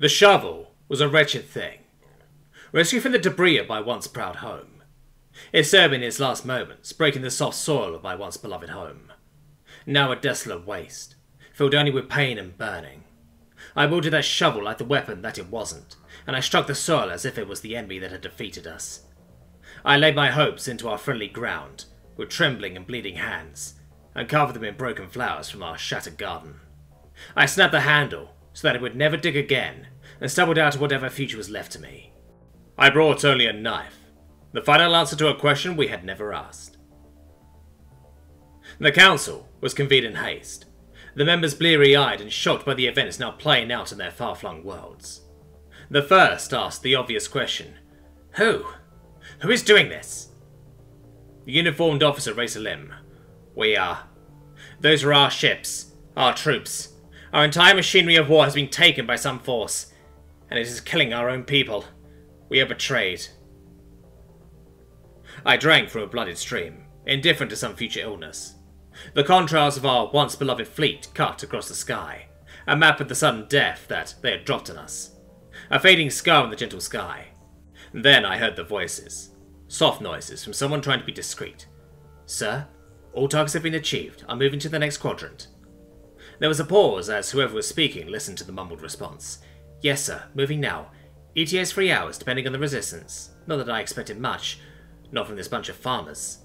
The shovel was a wretched thing, rescued from the debris of my once proud home. It served me in its last moments, breaking the soft soil of my once beloved home. Now a desolate waste, filled only with pain and burning. I wielded that shovel like the weapon that it wasn't, and I struck the soil as if it was the enemy that had defeated us. I laid my hopes into our friendly ground, with trembling and bleeding hands, and covered them in broken flowers from our shattered garden. I snapped the handle, so that it would never dig again, and stumbled out of whatever future was left to me. I brought only a knife, the final answer to a question we had never asked. The council was convened in haste, the members bleary-eyed and shocked by the events now playing out in their far-flung worlds. The first asked the obvious question, Who? Who is doing this? The uniformed officer raised a limb. We are. Those are our ships, our troops. Our entire machinery of war has been taken by some force, and it is killing our own people. We are betrayed. I drank from a blooded stream, indifferent to some future illness. The contrast of our once beloved fleet cut across the sky, a map of the sudden death that they had dropped on us. A fading scar in the gentle sky. Then I heard the voices. Soft noises from someone trying to be discreet. Sir, all targets have been achieved. I'm moving to the next quadrant. There was a pause as whoever was speaking listened to the mumbled response. Yes, sir. Moving now. ETA is 3 hours, depending on the resistance. Not that I expected much. Not from this bunch of farmers.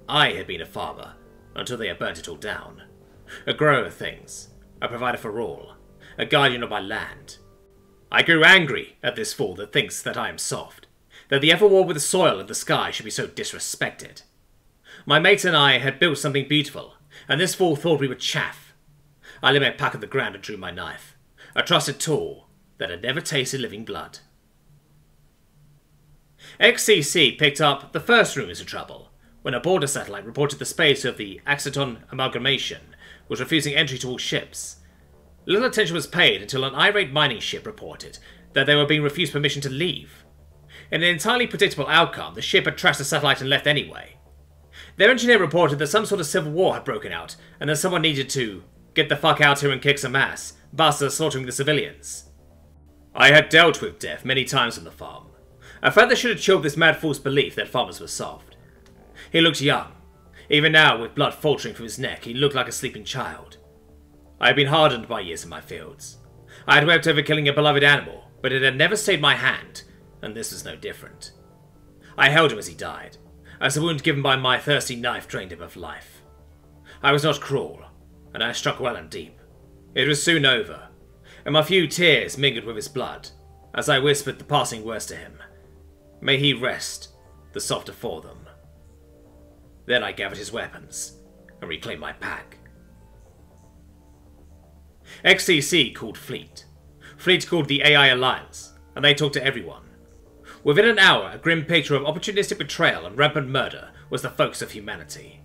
I had been a farmer, until they had burnt it all down. A grower of things. A provider for all. A guardian of my land. I grew angry at this fool that thinks that I am soft. That the ever-war with the soil and the sky should be so disrespected. My mates and I had built something beautiful, and this fool thought we were chaff. I laid my pack on the ground and drew my knife. A trusted tool that had never tasted living blood. XCC picked up the first rumours of trouble, when a border satellite reported the space of the Axeton amalgamation was refusing entry to all ships. Little attention was paid until an irate mining ship reported that they were being refused permission to leave. In an entirely predictable outcome, the ship had trashed the satellite and left anyway. Their engineer reported that some sort of civil war had broken out, and that someone needed to get the fuck out here and kick some ass, bastards slaughtering the civilians. I had dealt with death many times on the farm. I felt that should have chilled this mad fool's belief that farmers were soft. He looked young. Even now, with blood faltering from his neck, he looked like a sleeping child. I had been hardened by years in my fields. I had wept over killing a beloved animal, but it had never stayed my hand, and this was no different. I held him as he died, as the wound given by my thirsty knife drained him of life. I was not cruel, and I struck well and deep. It was soon over, and my few tears mingled with his blood, as I whispered the passing words to him. May he rest, the softer for them. Then I gathered his weapons, and reclaimed my pack. XCC called Fleet. Fleet called the AI Alliance, and they talked to everyone. Within an hour, a grim picture of opportunistic betrayal and rampant murder was the focus of humanity.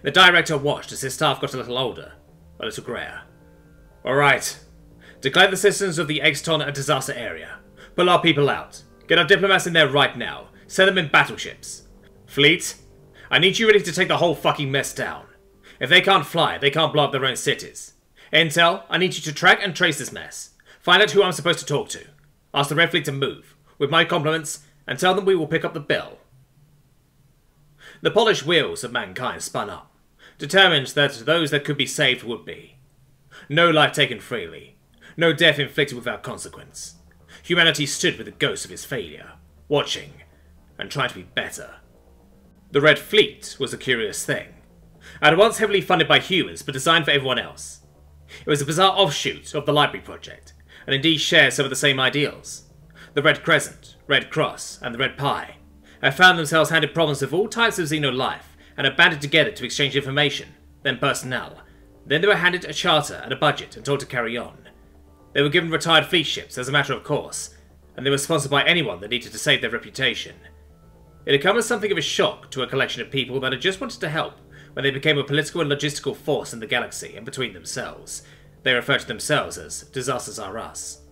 The director watched as his staff got a little older, a little greyer. Alright, declare the citizens of the Axeton a disaster area. Pull our people out. Get our diplomats in there right now. Send them in battleships. Fleet, I need you ready to take the whole fucking mess down. If they can't fly, they can't blow up their own cities. Intel, I need you to track and trace this mess. Find out who I'm supposed to talk to. Ask the Red Fleet to move, with my compliments, and tell them we will pick up the bill. The polished wheels of mankind spun up, determined that those that could be saved would be. No life taken freely, no death inflicted without consequence. Humanity stood with the ghost of its failure, watching, and trying to be better. The Red Fleet was a curious thing. At once heavily funded by humans, but designed for everyone else. It was a bizarre offshoot of the Library Project, and indeed shared some of the same ideals. The Red Crescent, Red Cross, and the Red Pie have found themselves handed problems of all types of xeno life, and have banded together to exchange information, then personnel. Then they were handed a charter and a budget and told to carry on. They were given retired fleet ships as a matter of course, and they were sponsored by anyone that needed to save their reputation. It had come as something of a shock to a collection of people that had just wanted to help when they became a political and logistical force in the galaxy and between themselves. They referred to themselves as Disasters Are Us.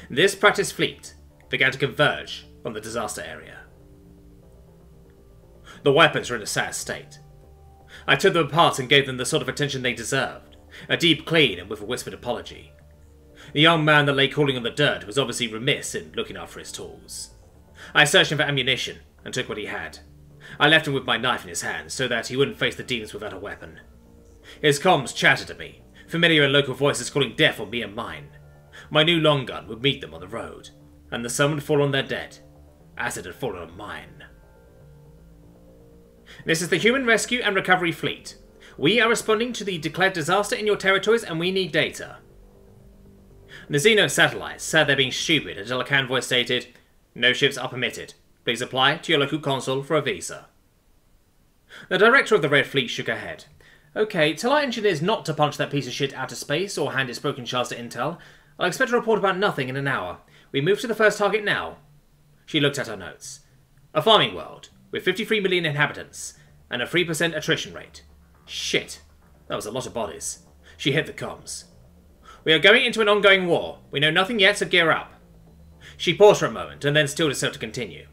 This practice fleet began to converge on the disaster area. The weapons were in a sad state. I took them apart and gave them the sort of attention they deserved, a deep clean and with a whispered apology. The young man that lay crawling on the dirt was obviously remiss in looking after his tools. I searched him for ammunition and took what he had. I left him with my knife in his hand so that he wouldn't face the demons without a weapon. His comms chattered at me, familiar and local voices calling death on me and mine. My new long gun would meet them on the road, and the sun would fall on their dead, as it had fallen on mine. This is the Human Rescue and Recovery Fleet. We are responding to the declared disaster in your territories and we need data. The Xeno satellites sat there being stupid until a CAN voice stated, "No ships are permitted. Please apply to your local consul for a visa." The director of the Red Fleet shook her head. "Okay, tell our engineers not to punch that piece of shit out of space or hand its broken shards to Intel. I'll expect a report about nothing in an hour. We move to the first target now." She looked at her notes. "A farming world, with 53 million inhabitants, and a 3% attrition rate. Shit, that was a lot of bodies." She hit the comms. "We are going into an ongoing war. We know nothing yet, so gear up." She paused for a moment, and then stilled herself to continue.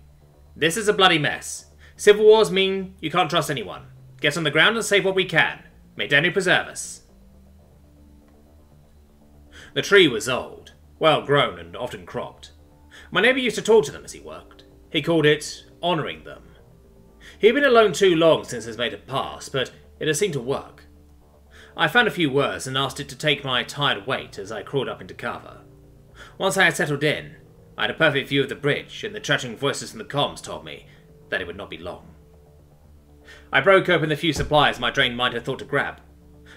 "This is a bloody mess. Civil wars mean you can't trust anyone. Get on the ground and save what we can. May Danu preserve us." The tree was old, well grown and often cropped. My neighbour used to talk to them as he worked. He called it honouring them. He had been alone too long since his mate had passed, but it had seemed to work. I found a few words and asked it to take my tired weight as I crawled up into cover. Once I had settled in, I had a perfect view of the bridge, and the chattering voices from the comms told me that it would not be long. I broke open the few supplies my drained mind had thought to grab.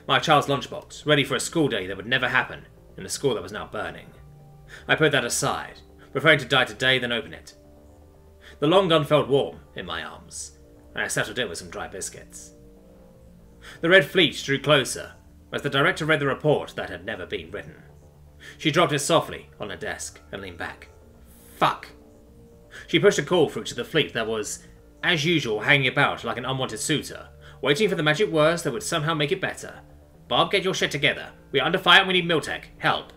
My child's lunchbox, ready for a school day that would never happen, in a school that was now burning. I put that aside, preferring to die today than open it. The long gun felt warm in my arms, and I settled in with some dry biscuits. The Red Fleet drew closer, as the director read the report that had never been written. She dropped it softly on her desk and leaned back. Fuck. She pushed a call through to the fleet that was, as usual, hanging about like an unwanted suitor, waiting for the magic words that would somehow make it better. "Bob, get your shit together. We are under fire and we need Miltech. Help."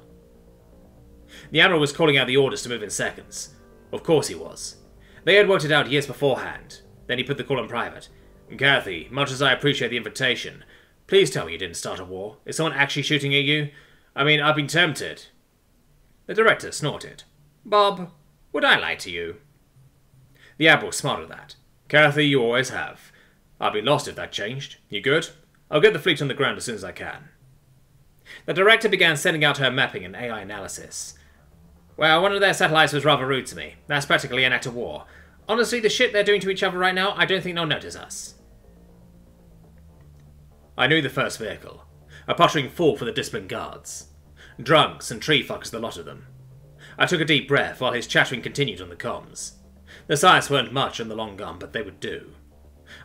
The Admiral was calling out the orders to move in seconds. Of course he was. They had worked it out years beforehand. Then he put the call in private. "Kathy, much as I appreciate the invitation, please tell me you didn't start a war. Is someone actually shooting at you? I mean, I've been tempted." The director snorted. "Bob, would I lie to you?" The Admiral smiled at that. "Kathy, you always have. I'd be lost if that changed. You good? I'll get the fleet on the ground as soon as I can." The director began sending out her mapping and AI analysis. "Well, one of their satellites was rather rude to me. That's practically an act of war. Honestly, the shit they're doing to each other right now, I don't think they'll notice us." I knew the first vehicle. A puttering fool for the disciplined guards. Drunks and tree fuckers, the lot of them. I took a deep breath while his chattering continued on the comms. The science weren't much on the long gun, but they would do.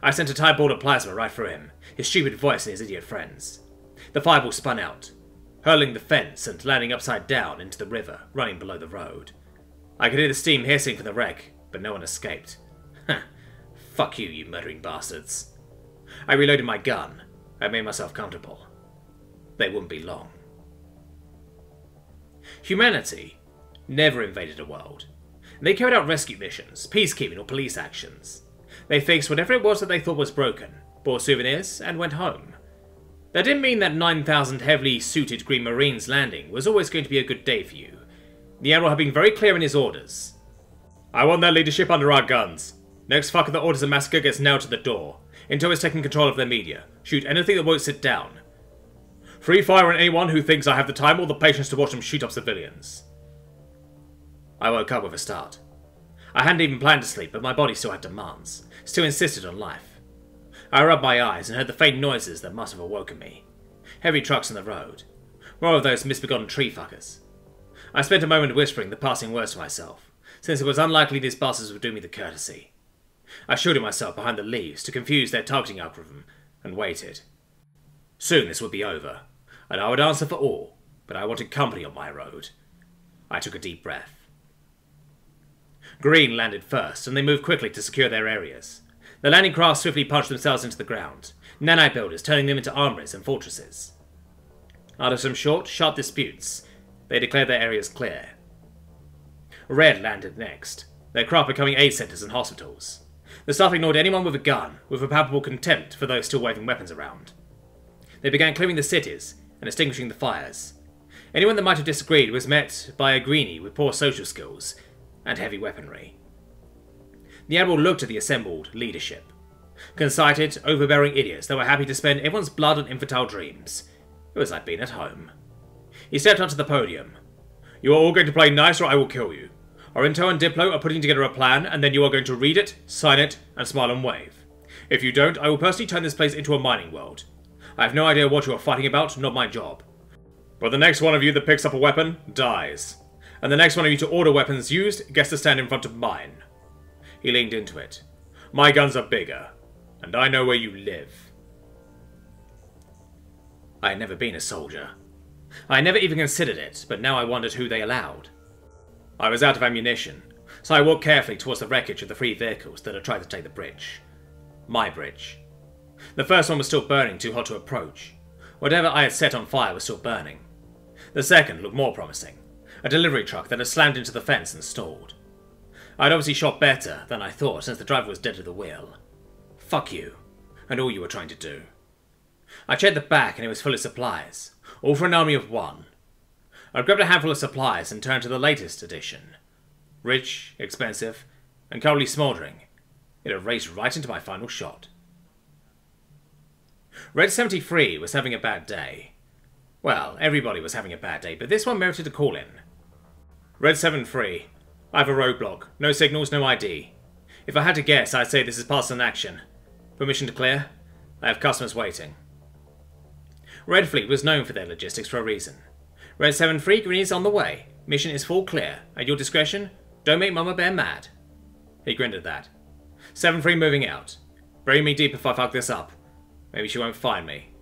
I sent a tight ball of plasma right through him, his stupid voice and his idiot friends. The fireball spun out, hurling the fence and landing upside down into the river running below the road. I could hear the steam hissing from the wreck, but no one escaped. Fuck you, you murdering bastards. I reloaded my gun. I made myself comfortable. They wouldn't be long. Humanity never invaded a world. They carried out rescue missions, peacekeeping or police actions. They fixed whatever it was that they thought was broken, bought souvenirs, and went home. That didn't mean that 9,000 heavily suited Green Marines landing was always going to be a good day for you. The Admiral had been very clear in his orders. "I want their leadership under our guns. Next fucker that orders a massacre gets nailed to the door. Intel is taking control of their media. Shoot anything that won't sit down. Free fire on anyone who thinks I have the time or the patience to watch them shoot up civilians." I woke up with a start. I hadn't even planned to sleep, but my body still had demands, still insisted on life. I rubbed my eyes and heard the faint noises that must have awoken me. Heavy trucks on the road. More of those misbegotten tree fuckers. I spent a moment whispering the passing words to myself, since it was unlikely these bastards would do me the courtesy. I shielded myself behind the leaves to confuse their targeting algorithm, and waited. Soon this would be over, and I would answer for all, but I wanted company on my road. I took a deep breath. Green landed first, and they moved quickly to secure their areas. The landing craft swiftly punched themselves into the ground, nanite builders turning them into armories and fortresses. After some short, sharp disputes, they declared their areas clear. Red landed next, their craft becoming aid centers and hospitals. The staff ignored anyone with a gun, with a palpable contempt for those still waving weapons around. They began clearing the cities and extinguishing the fires. Anyone that might have disagreed was met by a greenie with poor social skills and heavy weaponry. The Admiral looked at the assembled leadership. Conceited, overbearing idiots that were happy to spend everyone's blood on infantile dreams. It was like being at home. He stepped onto the podium. "You are all going to play nice or I will kill you. Our Intel and Diplo are putting together a plan, and then you are going to read it, sign it, and smile and wave. If you don't, I will personally turn this place into a mining world. I have no idea what you are fighting about, not my job. But the next one of you that picks up a weapon dies. And the next one of you to order weapons used gets to stand in front of mine." He leaned into it. "My guns are bigger, and I know where you live." I had never been a soldier. I had never even considered it, but now I wondered who they allowed. I was out of ammunition, so I walked carefully towards the wreckage of the 3 vehicles that had tried to take the bridge. My bridge. The first one was still burning, too hot to approach. Whatever I had set on fire was still burning. The second looked more promising. A delivery truck that had slammed into the fence and stalled. I had obviously shot better than I thought, since the driver was dead to the wheel. Fuck you, and all you were trying to do. I checked the back and it was full of supplies, all for an army of 1. I grabbed a handful of supplies and turned to the latest edition. Rich, expensive, and currently smouldering. It had raced right into my final shot. Red 73 was having a bad day. Well, everybody was having a bad day, but this one merited a call-in. "Red 73, I have a roadblock. No signals, no ID. If I had to guess, I'd say this is partisan action. Permission to clear? I have customers waiting." Red Fleet was known for their logistics for a reason. "Red 73, green is on the way. Mission is full clear. At your discretion, don't make Mama Bear mad." He grinned at that. 73 moving out. "Bury me deep if I fuck this up. Maybe she won't find me."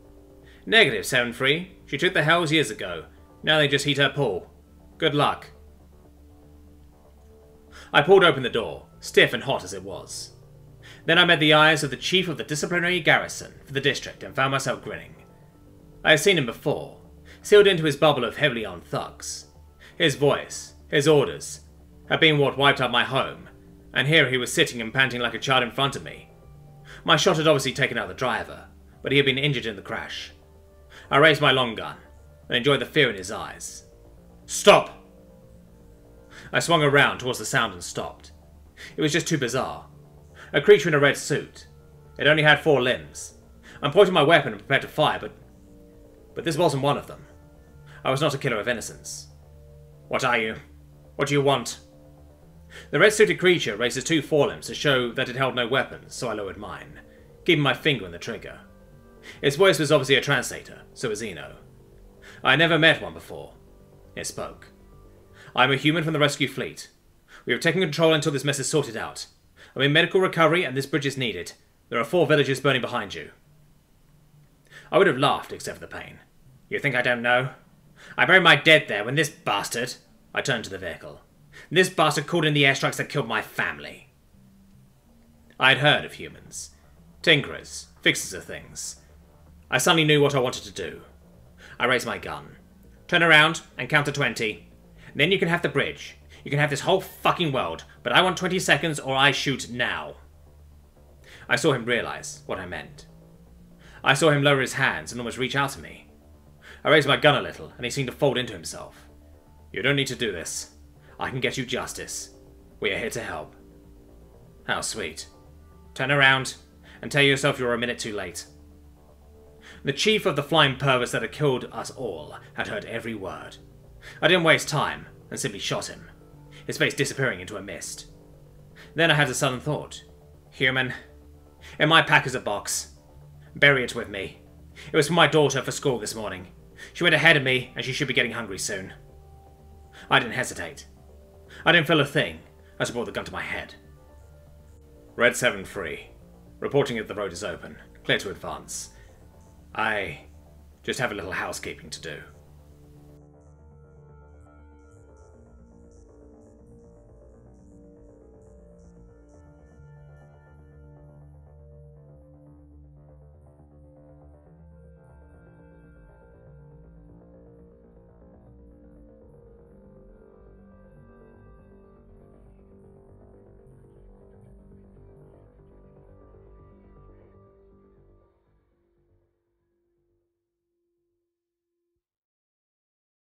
"Negative, 73. She took the hells years ago. Now they just heat her pool. Good luck." I pulled open the door, stiff and hot as it was. Then I met the eyes of the chief of the disciplinary garrison for the district and found myself grinning. I had seen him before, sealed into his bubble of heavily armed thugs. His voice, his orders, had been what wiped out my home, and here he was sitting and panting like a child in front of me. My shot had obviously taken out the driver, but he had been injured in the crash. I raised my long gun, and enjoyed the fear in his eyes. "Stop!" I swung around towards the sound and stopped. It was just too bizarre. A creature in a red suit. It only had 4 limbs. I pointed my weapon and prepared to fire, but this wasn't one of them. I was not a killer of innocence. "What are you? What do you want?" The red-suited creature raised his 2 forelimbs to show that it held no weapons, so I lowered mine, keeping my finger on the trigger. Its voice was obviously a translator, so was Eno. I had never met one before. It spoke. "I am a human from the rescue fleet. We have taken control until this mess is sorted out. I'm in medical recovery and this bridge is needed. There are 4 villages burning behind you." I would have laughed except for the pain. "You think I don't know? I buried my dead there when this bastard..." I turned to the vehicle. "This bastard called in the airstrikes that killed my family." I had heard of humans. Tinkerers, fixers of things. I suddenly knew what I wanted to do. I raised my gun. "Turn around and count to 20. Then you can have the bridge. You can have this whole fucking world, but I want 20 seconds or I shoot now." I saw him realize what I meant. I saw him lower his hands and almost reach out to me. I raised my gun a little, and he seemed to fold into himself. "You don't need to do this. I can get you justice. We are here to help." How sweet. "Turn around and tell yourself you're a minute too late." The chief of the flying perverts that had killed us all had heard every word. I didn't waste time and simply shot him, his face disappearing into a mist. Then I had a sudden thought. "Human, in my pack is a box. Bury it with me. It was for my daughter for school this morning. She went ahead of me and she should be getting hungry soon." I didn't hesitate. I didn't feel a thing as I brought the gun to my head. "Red 73. Reporting that the road is open. Clear to advance. I just have a little housekeeping to do."